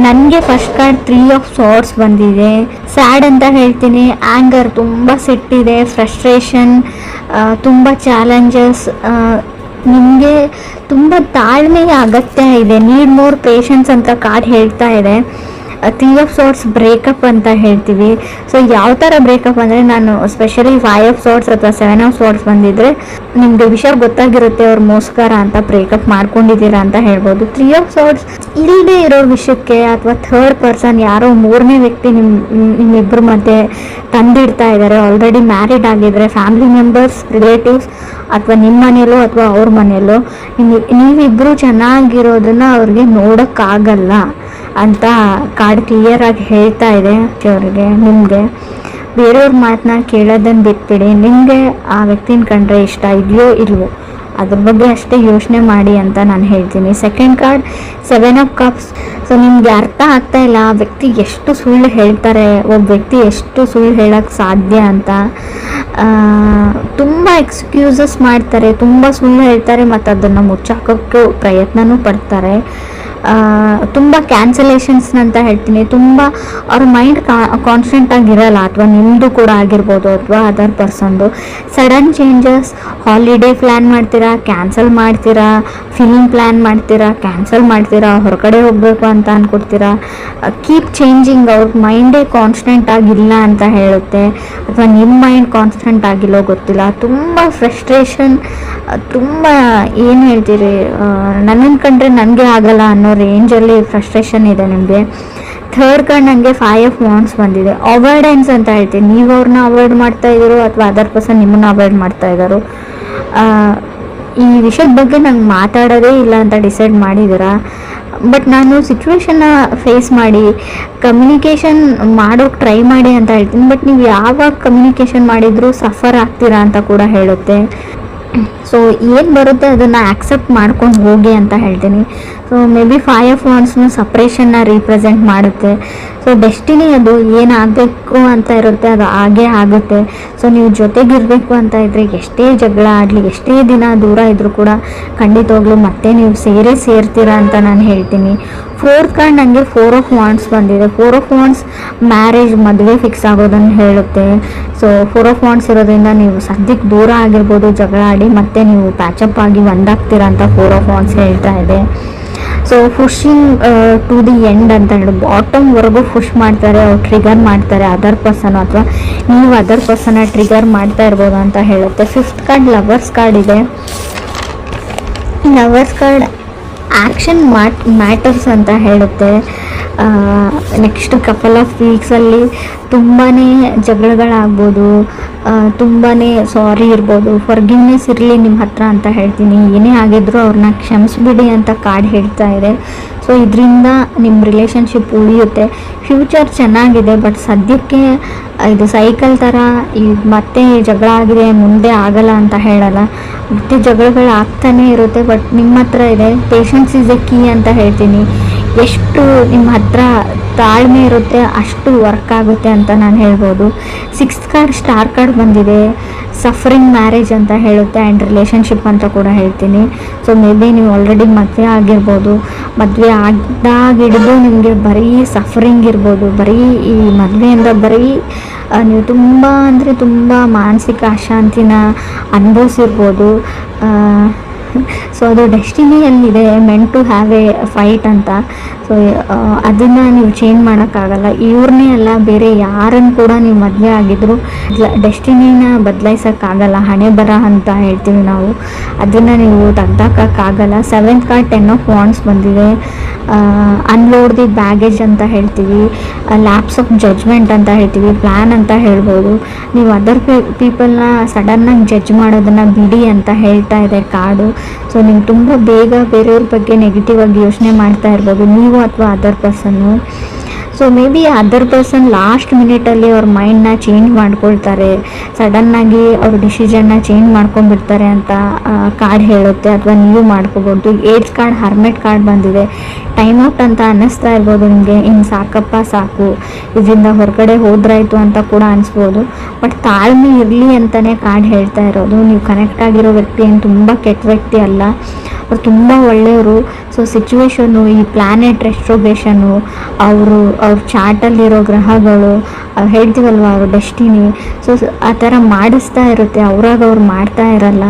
ನನಗೆ first card 3 of swords ಬಂದಿದೆ. Sad ಅಂತ ಹೇಳ್ತೀನಿ, ಆ್ಯಂಗರ್, ತುಂಬ ಸಿಟ್ಟಿದೆ, ಫ್ರಸ್ಟ್ರೇಷನ್, ತುಂಬ ಚಾಲೆಂಜಸ್. ನಿಮಗೆ ತುಂಬ ತಾಳ್ಮೆಯ ಅಗತ್ಯ ಇದೆ, ನೀಡ್ ಮೋರ್ ಪೇಷನ್ಸ್ ಅಂತ ಕಾರ್ಡ್ ಹೇಳ್ತಾ ಇದೆ. 3 ಆಫ್ ಸಾರ್ಟ್ಸ್ ಬ್ರೇಕಪ್ ಅಂತ ಹೇಳ್ತೀವಿ. ಸೊ ಯಾವ ಥರ ಬ್ರೇಕಪ್ ಅಂದರೆ, ನಾನು ಸ್ಪೆಷಲಿ 5 ಆಫ್ ಸಾರ್ಟ್ಸ್ ಅಥವಾ 7 ಆಫ್ ಸಾರ್ಟ್ಸ್ ಬಂದಿದ್ರೆ ನಿಮಗೆ ವಿಷಯ ಗೊತ್ತಾಗಿರುತ್ತೆ ಅವ್ರು ಮೋಸ್ಕರ ಅಂತ ಬ್ರೇಕಪ್ ಮಾಡ್ಕೊಂಡಿದ್ದೀರಾ ಅಂತ ಹೇಳ್ಬೋದು. 3 ಆಫ್ ಸಾರ್ಟ್ಸ್ ಇಲ್ಲದೆ ಇರೋ ವಿಷಯಕ್ಕೆ ಅಥವಾ ಥರ್ಡ್ ಪರ್ಸನ್, ಯಾರೋ ಮೂರನೇ ವ್ಯಕ್ತಿ ನಿಮ್ಮಿಬ್ಬರ ಮಧ್ಯೆ ತಂದಿಡ್ತಾ ಇದ್ದಾರೆ. ಆಲ್ರೆಡಿ ಮ್ಯಾರಿಡ್ ಆಗಿದ್ರೆ ಫ್ಯಾಮಿಲಿ ಮೆಂಬರ್ಸ್, ರಿಲೇಟಿವ್ಸ್, ಅಥವಾ ನಿಮ್ಮ ಮನೆಯಲ್ಲೋ ಅಥವಾ ಅವ್ರ ಮನೆಯಲ್ಲೋ ನೀವಿಬ್ಬರು ಚೆನ್ನಾಗಿರೋದನ್ನ ಅವ್ರಿಗೆ ನೋಡೋಕ್ಕಾಗಲ್ಲ ಅಂತ ಕಾರ್ಡ್ ಕ್ಲಿಯರ್ ಆಗಿ ಹೇಳ್ತಾ ಇದೆ ಅವ್ರಿಗೆ. ನಿಮಗೆ ಬೇರೆಯವ್ರ ಮಾತನ್ನ ಕೇಳೋದನ್ನು ಬಿಟ್ಬಿಡಿ. ನಿಮಗೆ ಆ ವ್ಯಕ್ತಿನ ಕಂಡ್ರೆ ಇಷ್ಟ ಇದೆಯೋ ಇಲ್ವೋ ಅದ್ರ ಬಗ್ಗೆ ಅಷ್ಟೇ ಯೋಚನೆ ಮಾಡಿ ಅಂತ ನಾನು ಹೇಳ್ತೀನಿ. Second card 7 of cups. So ನಿಮಗೆ ಅರ್ಥ ಆಗ್ತಾ ಇಲ್ಲ ಆ ವ್ಯಕ್ತಿ ಎಷ್ಟು ಸುಳ್ಳು ಹೇಳ್ತಾರೆ, ಒಬ್ಬ ವ್ಯಕ್ತಿ ಎಷ್ಟು ಸುಳ್ಳು ಹೇಳೋಕ್ಕೆ ಸಾಧ್ಯ ಅಂತ. ತುಂಬ ಎಕ್ಸ್ಕ್ಯೂಸಸ್ ಮಾಡ್ತಾರೆ, ತುಂಬ ಸುಳ್ಳು ಹೇಳ್ತಾರೆ, ಮತ್ತು ಅದನ್ನು ಮುಚ್ಚಾಕೋಕ್ಕೆ ಪ್ರಯತ್ನನೂ ಪಡ್ತಾರೆ. ತುಂಬ ಕ್ಯಾನ್ಸಲೇಷನ್ಸ್ ಅಂತ ಹೇಳ್ತೀನಿ. ತುಂಬ ಅವ್ರ ಮೈಂಡ್ ಕಾನ್ಸ್ಟೆಂಟ್ ಆಗಿರಲ್ಲ, ಅಥವಾ ನಿಮ್ಮದು ಕೂಡ ಆಗಿರ್ಬೋದು ಅಥವಾ ಅದರ್ ಪರ್ಸನ್ದು. ಸಡನ್ ಚೇಂಜಸ್, ಹಾಲಿಡೇ ಪ್ಲ್ಯಾನ್ ಮಾಡ್ತೀರಾ, ಕ್ಯಾನ್ಸಲ್ ಮಾಡ್ತೀರಾ, ಫಿಲ್ಮ್ ಪ್ಲ್ಯಾನ್ ಮಾಡ್ತೀರಾ, ಕ್ಯಾನ್ಸಲ್ ಮಾಡ್ತೀರಾ, ಹೊರಗಡೆ ಹೋಗಬೇಕು ಅಂತ ಅಂದ್ಕೊಡ್ತೀರಾ. Keep changing. ಅವ್ರ ಮೈಂಡೇ ಕಾನ್ಸ್ಟೆಂಟ್ ಆಗಿಲ್ಲ ಅಂತ ಹೇಳುತ್ತೆ, ಅಥವಾ ನಿಮ್ಮ ಮೈಂಡ್ ಕಾನ್ಸ್ಟೆಂಟ್ ಆಗಿಲ್ಲೋ ಗೊತ್ತಿಲ್ಲ. ತುಂಬ ಫ್ರಸ್ಟ್ರೇಷನ್, ತುಂಬ ಏನು ಹೇಳ್ತೀರಿ, ನನ್ನನ್ನು ಕಂಡ್ರೆ ನನಗೆ ಆಗಲ್ಲ ಅನ್ನೋ ರೇಂಜಲ್ಲಿ ಫ್ರಸ್ಟ್ರೇಷನ್ ಇದೆ ನಿಮಗೆ. ಥರ್ಡ್ ಕಾರ್ಡ್ ನನಗೆ 5 ಆಫ್ ವಾಂಡ್ಸ್ ಬಂದಿದೆ. ಅವಾಯ್ಡೆನ್ಸ್ ಅಂತ ಹೇಳ್ತೀನಿ. ನೀವು ಅವ್ರನ್ನ ಅವಾಯ್ಡ್ ಮಾಡ್ತಾ ಇದ್ದೀರೋ ಅಥವಾ ಅದರ್ ಪರ್ಸನ್ ನಿಮ್ಮನ್ನ ಅವಾಯ್ಡ್ ಮಾಡ್ತಾ ಇದ್ದಾರೋ, ಈ ವಿಷಯದ ಬಗ್ಗೆ ನಂಗೆ ಮಾತಾಡೋದೇ ಇಲ್ಲ ಅಂತ ಡಿಸೈಡ್ ಮಾಡಿದ್ದೀರಾ. ಬಟ್ ನಾನು ಸಿಚುವೇಶನ್ನ ಫೇಸ್ ಮಾಡಿ ಕಮ್ಯುನಿಕೇಷನ್ ಮಾಡೋಕ್ಕೆ ಟ್ರೈ ಮಾಡಿ ಅಂತ ಹೇಳ್ತೀನಿ. ಬಟ್ ನೀವು ಯಾವಾಗ ಕಮ್ಯುನಿಕೇಷನ್ ಮಾಡಿದರೂ ಸಫರ್ ಆಗ್ತೀರಾ ಅಂತ ಕೂಡ ಹೇಳುತ್ತೆ. ಸೊ ಏನು ಬರುತ್ತೆ ಅದನ್ನು ಆಕ್ಸೆಪ್ಟ್ ಮಾಡ್ಕೊಂಡು ಹೋಗಿ ಅಂತ ಹೇಳ್ತೀನಿ. ಸೊ ಮೇ ಬಿ 5 ಆಫ್ ವಾಂಡ್ಸ್ನ ಸಪ್ರೇಷನ್ನ ರೀಪ್ರೆಸೆಂಟ್ ಮಾಡುತ್ತೆ. ಸೊ ಡೆಸ್ಟಿನಿ ಅದು ಏನಾಗಬೇಕು ಅಂತ ಇರುತ್ತೆ ಅದು ಹಾಗೇ ಆಗುತ್ತೆ. ಸೊ ನೀವು ಜೊತೆಗಿರಬೇಕು ಅಂತ ಇದ್ದರೆ ಎಷ್ಟೇ ಜಗಳ ಆಡಲಿ, ಎಷ್ಟೇ ದಿನ ದೂರ ಇದ್ದರೂ ಕೂಡ ಖಂಡಿತವಾಗ್ಲೂ ಮತ್ತೆ ನೀವು ಸೇರ್ತೀರಾ ಅಂತ ನಾನು ಹೇಳ್ತೀನಿ. ಫೋರ್ತ್ ಕಾರ್ಡ್ ನನಗೆ 4 ಆಫ್ ವಾಂಡ್ಸ್ ಬಂದಿದೆ. 4 ಆಫ್ ವಾಂಡ್ಸ್ ಮ್ಯಾರೇಜ್, ಮದುವೆ ಫಿಕ್ಸ್ ಆಗೋದನ್ನು ಹೇಳುತ್ತೆ. ಸೊ 4 ಆಫ್ ವಾಂಡ್ಸ್ ಇರೋದ್ರಿಂದ ನೀವು ಸದ್ಯಕ್ಕೆ ದೂರ ಆಗಿರ್ಬೋದು, ಜಗಳ ಆಡಿ ಮತ್ತೆ ನೀವು ಪ್ಯಾಚಪ್ ಆಗಿ ಒಂದಾಗ್ತೀರಾ ಅಂತ 4 ಆಫ್ ವಾಂಡ್ಸ್ ಹೇಳ್ತಾ ಇದೆ. So pushing to the end ಅಂತ ಹೇಳಿ ಬಾಟಮ್ವರೆಗೂ ಪುಷ್ ಮಾಡ್ತಾರೆ, ಅವ್ರು ಟ್ರಿಗರ್ ಮಾಡ್ತಾರೆ ಅದರ್ ಪರ್ಸನ್, ಅಥವಾ ನೀವು ಅದರ್ ಪರ್ಸನ್ನ ಟ್ರಿಗರ್ ಮಾಡ್ತಾ ಇರ್ಬೋದು ಅಂತ ಹೇಳುತ್ತೆ. 5th ಕಾರ್ಡ್ ಲವರ್ಸ್ ಕಾರ್ಡ್ ಇದೆ. ಲವರ್ಸ್ ಕಾರ್ಡ್ ಆ್ಯಕ್ಷನ್ ಮ್ಯಾಟರ್ಸ್ ಅಂತ ಹೇಳುತ್ತೆ. ನೆಕ್ಸ್ಟ್ ಕಪಲ್ ಆಫ್ ವೀಕ್ಸಲ್ಲಿ ತುಂಬಾ ಜಗಳಗಳಾಗ್ಬೋದು, ತುಂಬಾ ಸಾರಿ ಇರ್ಬೋದು, ಫರ್ಗಿವ್ನೆಸ್ ಇರಲಿ ನಿಮ್ಮ ಹತ್ರ ಅಂತ ಹೇಳ್ತೀನಿ. ಏನೇ ಆಗಿದ್ರೂ ಅವ್ರನ್ನ ಕ್ಷಮಿಸ್ಬಿಡಿ ಅಂತ ಕಾರ್ಡ್ ಹೇಳ್ತಾ ಇದೆ. ಸೊ ಇದರಿಂದ ನಿಮ್ಮ ರಿಲೇಷನ್ಶಿಪ್ ಉಳಿಯುತ್ತೆ. ಫ್ಯೂಚರ್ ಚೆನ್ನಾಗಿದೆ, ಬಟ್ ಸದ್ಯಕ್ಕೆ ಇದು ಸೈಕಲ್ ಥರ ಮತ್ತೆ ಜಗಳ ಆಗಿದೆ ಮುಂದೆ ಆಗಲ್ಲ ಅಂತ ಹೇಳಲ್ಲ, ಮತ್ತೆ ಜಗಳಗಳು ಆಗ್ತಾನೆ ಇರುತ್ತೆ. ಬಟ್ ನಿಮ್ಮ ಹತ್ರ ಇದೆ ಪೇಷನ್ಸ್ ಇಸ್ ಎ ಕೀ ಅಂತ ಹೇಳ್ತೀನಿ. ಎಷ್ಟು ನಿಮ್ಮ ಹತ್ರ ತಾಳ್ಮೆ ಇರುತ್ತೆ ಅಷ್ಟು ವರ್ಕ್ ಆಗುತ್ತೆ ಅಂತ ನಾನು ಹೇಳ್ಬೋದು. 6th ಕಾರ್ಡ್ ಸ್ಟಾರ್ ಕಾರ್ಡ್ ಬಂದಿದೆ. ಸಫರಿಂಗ್ ಮ್ಯಾರೇಜ್ ಅಂತ ಹೇಳುತ್ತೆ ಆ್ಯಂಡ್ ರಿಲೇಷನ್ಶಿಪ್ ಅಂತ ಕೂಡ ಹೇಳ್ತೀನಿ. ಸೊ ಮೇ ಬಿ ನೀವು ಆಲ್ರೆಡಿ ಮದುವೆ ಆಗಿರ್ಬೋದು, ಮದುವೆ ಆಗಿದ್ದಾಗಿಡ್ದು ನಿಮಗೆ ಬರೀ ಸಫರಿಂಗ್ ಇರ್ಬೋದು, ಬರೀ ಈ ಮದುವೆಯಿಂದ ಬರೀ ನೀವು ತುಂಬ ಅಂದರೆ ತುಂಬ ಮಾನಸಿಕ ಅಶಾಂತಿನ ಅನುಭವಿಸಿರ್ಬೋದು. ಸೊ ಅದು ಡೆಸ್ಟಿನಿಯಲ್ಲಿದೆ, meant to have a fight ಅಂತ. ಸೊ ಅದನ್ನು ನೀವು ಚೇಂಜ್ ಮಾಡೋಕ್ಕಾಗಲ್ಲ. ಇವ್ರನ್ನೇ ಅಲ್ಲ, ಬೇರೆ ಯಾರನ್ನು ಕೂಡ ನೀವು ಮದುವೆ ಆಗಿದ್ರು ಡೆಸ್ಟಿನಿನ ಬದಲಾಯಿಸೋಕ್ಕಾಗಲ್ಲ. ಹಣೆ ಬರ ಅಂತ ಹೇಳ್ತೀವಿ ನಾವು, ಅದನ್ನು ನೀವು ತೆಗ್ದಾಕೋಕ್ಕಾಗಲ್ಲ. 7th ಕಾರ್ಡ್ 10 ಆಫ್ ವಾಂಡ್ಸ್ ಬಂದಿದೆ. ಅನ್ಲೋಡ್ ದಿ ಬ್ಯಾಗೇಜ್ ಅಂತ ಹೇಳ್ತೀವಿ, ಲ್ಯಾಪ್ಸ್ ಆಫ್ ಜಡ್ಜ್ಮೆಂಟ್ ಅಂತ ಹೇಳ್ತೀವಿ, ಪ್ಲ್ಯಾನ್ ಅಂತ ಹೇಳ್ಬೋದು. ನೀವು ಅದರ್ ಪೀಪಲ್ನ ಸಡನ್ನಾಗಿ ಜಡ್ಜ್ ಮಾಡೋದನ್ನು ಬಿಡಿ ಅಂತ ಹೇಳ್ತಾ ಇದೆ ಕಾರ್ಡು. ಸೊ ನೀವು ತುಂಬ ಬೇಗ ಬೇರೆಯವ್ರ ಬಗ್ಗೆ ನೆಗೆಟಿವ್ ಆಗಿ ಯೋಚನೆ ಮಾಡ್ತಾ ಇರ್ಬೋದು, ನೀವು ಅಥವಾ ಅದರ್ ಪರ್ಸನ್ನು. So maybe other person last ಮಿನಿಟಲ್ಲಿ ಅವ್ರ ಮೈಂಡ್ನ ಚೇಂಜ್ ಮಾಡ್ಕೊಳ್ತಾರೆ, ಸಡನ್ನಾಗಿ ಅವ್ರ ಡಿಸಿಷನ್ನ ಚೇಂಜ್ ಮಾಡ್ಕೊಂಡ್ಬಿಡ್ತಾರೆ ಅಂತ ಕಾರ್ಡ್ ಹೇಳುತ್ತೆ, ಅಥವಾ ನೀವು ಮಾಡ್ಕೋಬೋದು. 8th ಕಾರ್ಡ್ ಹರ್ಮೆಟ್ ಕಾರ್ಡ್ ಬಂದಿದೆ. ಟೈಮ್ ಔಟ್ ಅಂತ ಅನ್ನಿಸ್ತಾ ಇರ್ಬೋದು ನಿಮಗೆ, ಇನ್ನು ಸಾಕಪ್ಪ ಸಾಕು, ಇದರಿಂದ ಹೊರಗಡೆ ಹೋದ್ರಾಯ್ತು ಅಂತ ಕೂಡ ಅನಿಸ್ಬೋದು. ಬಟ್ ತಾಳ್ಮೆ ಇರಲಿ ಅಂತಲೇ ಕಾರ್ಡ್ ಹೇಳ್ತಾ ಇರೋದು. ನೀವು ಕನೆಕ್ಟ್ ಆಗಿರೋ ವ್ಯಕ್ತಿ ಏನು ತುಂಬ ಕೆಟ್ಟ ವ್ಯಕ್ತಿ ಅಲ್ಲ, ಅವ್ರು ತುಂಬ ಒಳ್ಳೆಯವರು. ಸೊ ಸಿಚುವೇಶನ್ನು, ಈ ಪ್ಲ್ಯಾನೆಟ್ ರೆಸ್ಟ್ರೋಗೇಷನು, ಅವ್ರ ಚಾರ್ಟಲ್ಲಿರೋ ಗ್ರಹಗಳು, ಹೇಳ್ತೀವಲ್ವ ಅವ್ರ ಡೆಸ್ಟಿನಿ, ಸೊ ಆ ಥರ ಮಾಡಿಸ್ತಾ ಇರುತ್ತೆ. ಅವ್ರು ಮಾಡ್ತಾ ಇರಲ್ಲ.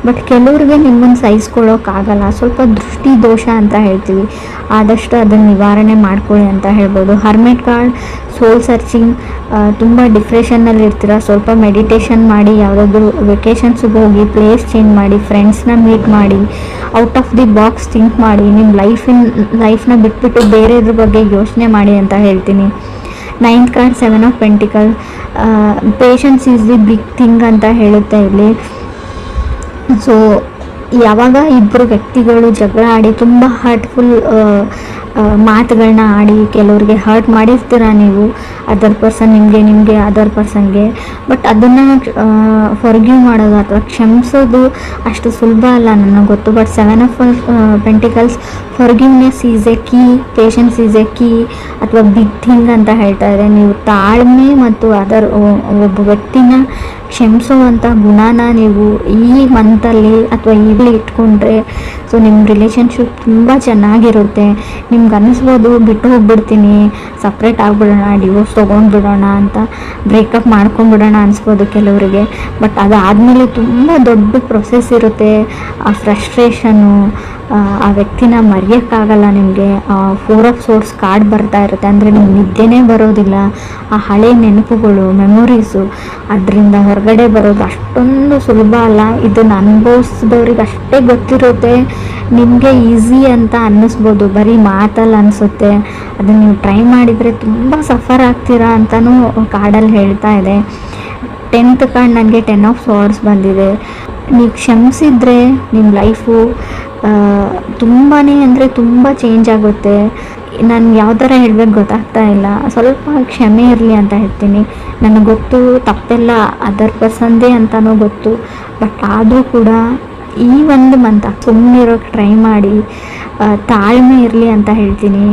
ಬಟ್ ಕೆಲವ್ರಿಗೆ ನಿಮ್ಮನ್ನು ಸಹಿಸ್ಕೊಳ್ಳೋಕ್ಕಾಗಲ್ಲ. ಸ್ವಲ್ಪ ದೃಷ್ಟಿ ದೋಷ ಅಂತ ಹೇಳ್ತೀವಿ, ಆದಷ್ಟು ಅದನ್ನು ನಿವಾರಣೆ ಮಾಡ್ಕೊಳ್ಳಿ ಅಂತ ಹೇಳ್ಬೋದು. ಹರ್ಮೆಟ್ ಕಾರ್ಡ್ ಸೋಲ್ ಸರ್ಚಿಂಗ್, ತುಂಬ ಡಿಪ್ರೆಷನ್ನಲ್ಲಿ ಇರ್ತೀರ, ಸ್ವಲ್ಪ ಮೆಡಿಟೇಷನ್ ಮಾಡಿ, ಯಾವುದಾದ್ರೂ ವೆಕೇಷನ್ಸಿಗೆ ಹೋಗಿ, ಪ್ಲೇಸ್ ಚೇಂಜ್ ಮಾಡಿ, ಫ್ರೆಂಡ್ಸ್ನ ಮೀಟ್ ಮಾಡಿ, out of the box think ಮಾಡಿ, ನಿಮ್ಮ ಲೈಫ್ನ ಬಿಟ್ಬಿಟ್ಟು ಬೇರೆದ್ರ ಬಗ್ಗೆ ಯೋಚನೆ ಮಾಡಿ ಅಂತ ಹೇಳ್ತೀನಿ. 9th card 7 of pentacle, patience is the big thing ಅಂತ ಹೇಳುತ್ತೆ ಇಲ್ಲಿ. ಸೊ ಯಾವಾಗ ಇಬ್ಬರು ವ್ಯಕ್ತಿಗಳು ಜಗಳ ಆಡಿ ತುಂಬ ಹರ್ಟ್ಫುಲ್ ಮಾತುಗಳನ್ನ ಆಡಿ, ಕೆಲವ್ರಿಗೆ ಹರ್ಟ್ ಮಾಡಿರ್ತೀರ ನೀವು, ಅದರ್ ಪರ್ಸನ್ ನಿಮಗೆ ಅದರ್ ಪರ್ಸನ್ಗೆ. ಬಟ್ ಅದನ್ನು ಫಾರ್ಗಿವ್ ಮಾಡೋದು ಅಥವಾ ಕ್ಷಮಿಸೋದು ಅಷ್ಟು ಸುಲಭ ಅಲ್ಲ ನನಗೆ ಗೊತ್ತು. But 7 of pentacles, forgiveness is A key, patience is A key ಅಥವಾ ಬಿಗ್ ಥಿಂಗ್ ಅಂತ ಹೇಳ್ತಾ ಇದೆ. ನೀವು ತಾಳ್ಮೆ ಮತ್ತು ಒಬ್ಬ ವ್ಯಕ್ತಿನ ಕ್ಷಮಿಸುವಂಥ ಗುಣನ ನೀವು ಈ ಮಂತಲ್ಲಿ ಅಥವಾ ಈಗಲೇ ಇಟ್ಕೊಂಡ್ರೆ, ಸೊ ನಿಮ್ಮ ರಿಲೇಷನ್ಶಿಪ್ ತುಂಬ ಚೆನ್ನಾಗಿರುತ್ತೆ. ನಿಮ್ಗೆ ಅನ್ನಿಸ್ಬೋದು ಬಿಟ್ಟು ಹೋಗ್ಬಿಡ್ತೀನಿ, ಸಪ್ರೇಟ್ ಆಗಿಬಿಡೋಣ, ಡಿವೋರ್ಸ್ ತೊಗೊಂಡ್ಬಿಡೋಣ ಅಂತ, ಬ್ರೇಕಪ್ ಮಾಡ್ಕೊಂಡ್ಬಿಡೋಣ ಅನಿಸ್ಬೋದು ಕೆಲವರಿಗೆ. ಬಟ್ ಅದಾದಮೇಲೆ ತುಂಬ ದೊಡ್ಡ ಪ್ರೊಸೆಸ್ ಇರುತ್ತೆ. ಆ ಫ್ರಸ್ಟ್ರೇಷನ್ನು, ಆ ವ್ಯಕ್ತಿನ ಮರೆಯೋಕ್ಕಾಗಲ್ಲ ನಿಮಗೆ. 4 ಆಫ್ ಸೋರ್ಸ್ ಕಾರ್ಡ್ ಬರ್ತಾ ಇರುತ್ತೆ, ಅಂದರೆ ನಿಮ್ಗೆ ನಿದ್ದೆನೇ ಬರೋದಿಲ್ಲ. ಆ ಹಳೆ ನೆನಪುಗಳು, ಮೆಮೊರೀಸು, ಅದರಿಂದ ಹೊರಗಡೆ ಬರೋದು ಅಷ್ಟೊಂದು ಸುಲಭ ಅಲ್ಲ. ಇದನ್ನು ಅನುಭವಿಸಿದವ್ರಿಗೆ ಅಷ್ಟೇ ಗೊತ್ತಿರುತ್ತೆ. ನಿಮಗೆ ಈಸಿ ಅಂತ ಅನ್ನಿಸ್ಬೋದು, ಬರೀ ಮಾತಲ್ಲಿ ಅನಿಸುತ್ತೆ. ಅದನ್ನು ನೀವು ಟ್ರೈ ಮಾಡಿದರೆ ತುಂಬ ಸಫರ್ ಆಗ್ತೀರಾ ಅಂತಲೂ ಕಾರ್ಡಲ್ಲಿ ಹೇಳ್ತಾ ಇದೆ. 10th ಕಾರ್ಡ್ ನನಗೆ 10 ಆಫ್ ಸಾರ್ಡ್ಸ್ ಬಂದಿದೆ. ನೀವು ಕ್ಷಮಿಸಿದ್ರೆ ನಿಮ್ಮ ಲೈಫು ತುಂಬಾ ಅಂದರೆ ತುಂಬ ಚೇಂಜ್ ಆಗುತ್ತೆ. ನಾನು ಯಾವ ಥರ ಹೇಳ್ಬೇಕು ಗೊತ್ತಾಗ್ತಾ ಇಲ್ಲ. ಸ್ವಲ್ಪ ಕ್ಷಮೆ ಇರಲಿ ಅಂತ ಹೇಳ್ತೀನಿ. ನನಗೆ ಗೊತ್ತು ತಪ್ಪೆಲ್ಲ ಅದರ್ ಪರ್ಸನ್ದೇ ಅಂತಲೂ ಗೊತ್ತು. ಬಟ್ ಆದರೂ ಕೂಡ ಈ ಒಂದು ಮಂತ್ ಸುಮ್ಮನಿರೋಕ್ಕೆ ಟ್ರೈ ಮಾಡಿ, ತಾಳ್ಮೆ ಇರಲಿ ಅಂತ ಹೇಳ್ತೀನಿ.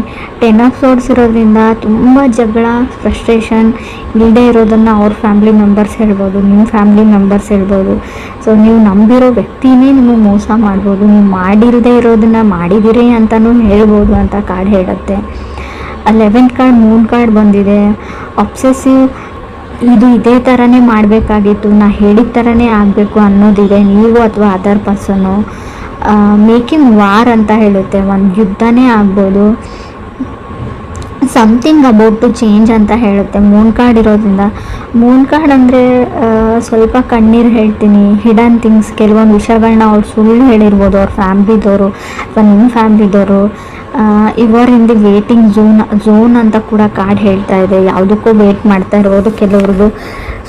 10 ಆಫ್ ಸೋರ್ಡ್ಸ್ ಇರೋದ್ರಿಂದ ತುಂಬ ಜಗಳ, ಫ್ರಸ್ಟ್ರೇಷನ್ ಇಲ್ಲದೆ ಇರೋದನ್ನು ಅವ್ರ ಫ್ಯಾಮಿಲಿ ಮೆಂಬರ್ಸ್ ಹೇಳ್ಬೋದು, ನಿಮ್ಮ ಫ್ಯಾಮಿಲಿ ಮೆಂಬರ್ಸ್ ಹೇಳ್ಬೋದು. ಸೊ ನೀವು ನಂಬಿರೋ ವ್ಯಕ್ತಿನೇ ನಿಮಗೆ ಮೋಸ ಮಾಡ್ಬೋದು, ನೀವು ಮಾಡಿರದೇ ಇರೋದನ್ನು ಮಾಡಿದಿರಿ ಅಂತಲೂ ಹೇಳ್ಬೋದು ಅಂತ ಕಾರ್ಡ್ ಹೇಳುತ್ತೆ. 11th ಕಾರ್ಡ್ ಮೂನ್ ಕಾರ್ಡ್ ಬಂದಿದೆ. ಅಬ್ಸೆಸಿವ್, ಇದು ಇದೇ ಥರನೇ ಮಾಡಬೇಕಾಗಿತ್ತು, ನಾ ಹೇಳಿದ ಥರನೇ ಆಗಬೇಕು ಅನ್ನೋದಿದೆ ನೀವು ಅಥವಾ ಅದರ್ ಪರ್ಸನ್ನು. ಮೇಕಿಂಗ್ ವಾರ್ ಅಂತ ಹೇಳುತ್ತೆ, ಒಂದು ಯುದ್ಧನೇ ಆಗ್ಬೋದು. ಸಮಥಿಂಗ್ ಅಬೌಟ್ ಟು ಚೇಂಜ್ ಅಂತ ಹೇಳುತ್ತೆ ಮೂನ್ ಕಾರ್ಡ್ ಇರೋದ್ರಿಂದ. ಮೂನ್ ಕಾರ್ಡ್ ಅಂದರೆ ಸ್ವಲ್ಪ ಕಣ್ಣೀರು ಹೇಳ್ತೀನಿ, ಹಿಡನ್ ಥಿಂಗ್ಸ್, ಕೆಲವೊಂದು ವಿಷಯಗಳನ್ನ ಅವ್ರು ಸುಳ್ಳು ಹೇಳಿರ್ಬೋದು ಅವ್ರ ಫ್ಯಾಮ್ಲಿದವರು ಅಥವಾ ನಿಮ್ಮ ಫ್ಯಾಮ್ಲಿದವರು. ಇವರ್ ಇನ್ ದಿ ವೇಟಿಂಗ್ ಝೋನ್ ಅಂತ ಕೂಡ ಕಾರ್ಡ್ ಹೇಳ್ತಾ ಇದೆ. ಯಾವುದಕ್ಕೂ ವೇಟ್ ಮಾಡ್ತಾ ಇರ್ಬೋದು ಕೆಲವ್ರದ್ದು.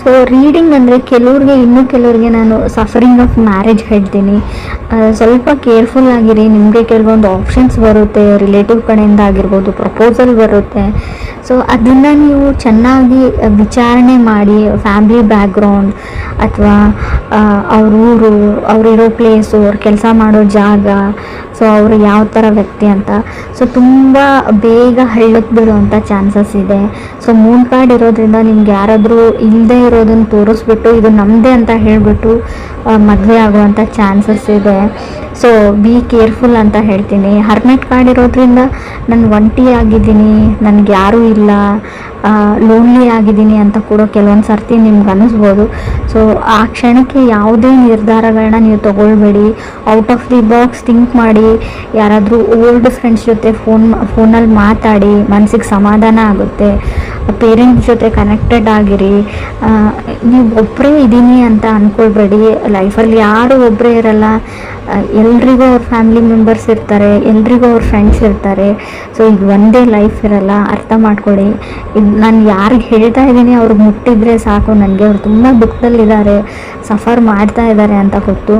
ಸೊ ರೀಡಿಂಗ್ ಅಂದರೆ ಕೆಲವ್ರಿಗೆ ನಾನು ಸಫರಿಂಗ್ ಆಫ್ ಮ್ಯಾರೇಜ್ ಹೇಳ್ತೀನಿ. ಸ್ವಲ್ಪ ಕೇರ್ಫುಲ್ ಆಗಿರಿ. ನಿಮಗೆ ಕೆಲವೊಂದು ಆಪ್ಷನ್ಸ್ ಬರುತ್ತೆ, ರಿಲೇಟಿವ್ ಕಡೆಯಿಂದ ಆಗಿರ್ಬೋದು, ಪ್ರಪೋಸಲ್ ಬರುತ್ತೆ. ಸೊ ಅದನ್ನು ನೀವು ಚೆನ್ನಾಗಿ ವಿಚಾರಣೆ ಮಾಡಿ, ಫ್ಯಾಮ್ಲಿ ಬ್ಯಾಕ್ಗ್ರೌಂಡ್ ಅಥವಾ ಅವ್ರ ಊರು, ಅವರಿರೋ ಪ್ಲೇಸು, ಅವ್ರು ಕೆಲಸ ಮಾಡೋ ಜಾಗ, ಸೊ ಅವರು ಯಾವ ಥರ ವ್ಯಕ್ತಿ ಅಂತ. ಸೊ ತುಂಬ ಬೇಗ ಹಳ್ಳಕ್ಕೆ ಬೀಳುವಂಥ ಚಾನ್ಸಸ್ ಇದೆ. ಸೊ ಮೂನ್ ಕಾರ್ಡ್ ಇರೋದ್ರಿಂದ ನಿಮ್ಗೆ ಯಾರಾದರೂ ಇಲ್ಲದೆ ಇರೋದನ್ನು ತೋರಿಸ್ಬಿಟ್ಟು ಇದು ನಮ್ಮದೇ ಅಂತ ಹೇಳಿಬಿಟ್ಟು ಮದುವೆ ಆಗುವಂಥ ಚಾನ್ಸಸ್ ಇದೆ. ಸೊ ಬಿ ಕೇರ್ಫುಲ್ ಅಂತ ಹೇಳ್ತೀನಿ. ಹರ್ಮೆಟ್ ಕಾರ್ಡ್ ಇರೋದ್ರಿಂದ ನಾನು ಒಂಟಿ ಆಗಿದ್ದೀನಿ, ನನಗೆ ಯಾರೂ ಇಲ್ಲ, ಲೋನ್ಲಿ ಆಗಿದ್ದೀನಿ ಅಂತ ಕೂಡ ಕೆಲವೊಂದು ಸರ್ತಿ ನಿಮ್ಗೆ ಅನ್ನಿಸ್ಬೋದು. ಸೊ ಆ ಕ್ಷಣಕ್ಕೆ ಯಾವುದೇ ನಿರ್ಧಾರಗಳನ್ನ ನೀವು ತೊಗೊಳ್ಬೇಡಿ. Out of the box think ಮಾಡಿ. ಯಾರಾದರೂ ಓಲ್ಡ್ ಫ್ರೆಂಡ್ಸ್ ಜೊತೆ ಫೋನಲ್ಲಿ ಮಾತಾಡಿ, ಮನಸ್ಸಿಗೆ ಸಮಾಧಾನ ಆಗುತ್ತೆ. ಪೇರೆಂಟ್ಸ್ ಜೊತೆ ಕನೆಕ್ಟೆಡ್ ಆಗಿರಿ. ನೀವು ಒಬ್ಬರೇ ಇದ್ದೀನಿ ಅಂತ ಅಂದ್ಕೊಳ್ಬೇಡಿ. ಲೈಫಲ್ಲಿ ಯಾರೂ ಒಬ್ಬರೇ ಇರಲ್ಲ. ಎಲ್ರಿಗೂ ಅವ್ರ ಫ್ಯಾಮಿಲಿ ಮೆಂಬರ್ಸ್ ಇರ್ತಾರೆ, ಎಲ್ರಿಗೂ ಅವ್ರ ಫ್ರೆಂಡ್ಸ್ ಇರ್ತಾರೆ. ಸೊ ಈಗ ಒಂದೇ ಲೈಫ್ ಇರಲ್ಲ, ಅರ್ಥ ಮಾಡ್ಕೊಳ್ಳಿ. ಇದು ನಾನು ಯಾರಿಗೆ ಹೇಳ್ತಾ ಇದ್ದೀನಿ ಅವ್ರಿಗೆ ಮುಟ್ಟಿದ್ರೆ ಸಾಕು, ನನಗೆ ಅವ್ರು ತುಂಬ ದುಃಖದಲ್ಲಿದ್ದಾರೆ, ಸಫರ್ ಮಾಡ್ತಾ ಇದ್ದಾರೆ ಅಂತ ಗೊತ್ತು.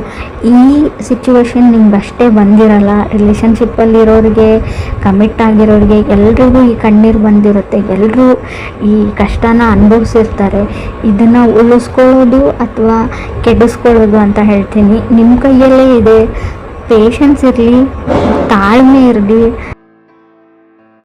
ಈ ಸಿಚುವೇಶನ್ ನಿಮ್ಗೆ ಅಷ್ಟೇ ಬಂದಿರಲ್ಲ. ರಿಲೇಷನ್ಶಿಪ್ಪಲ್ಲಿರೋರಿಗೆ, ಕಮಿಟ್ ಆಗಿರೋರಿಗೆ ಎಲ್ರಿಗೂ ಈ ಕಣ್ಣೀರು ಬಂದಿರುತ್ತೆ. ಎಲ್ಲರೂ ಈ ಕಷ್ಟನ ಅನುಭವಿಸಿರ್ತಾರೆ. ಇದನ್ನು ಉಳಿಸ್ಕೊಳ್ಳೋದು ಅಥವಾ ಕೆಡಿಸ್ಕೊಳ್ಳೋದು ಅಂತ ಹೇಳ್ತೀನಿ ನಿಮ್ಮ ಕೈಯಲ್ಲೇ ಇದೆ. ಪೇಷನ್ಸ್ ಇರಲಿ, ತಾಳ್ಮೆ ಇರಲಿ.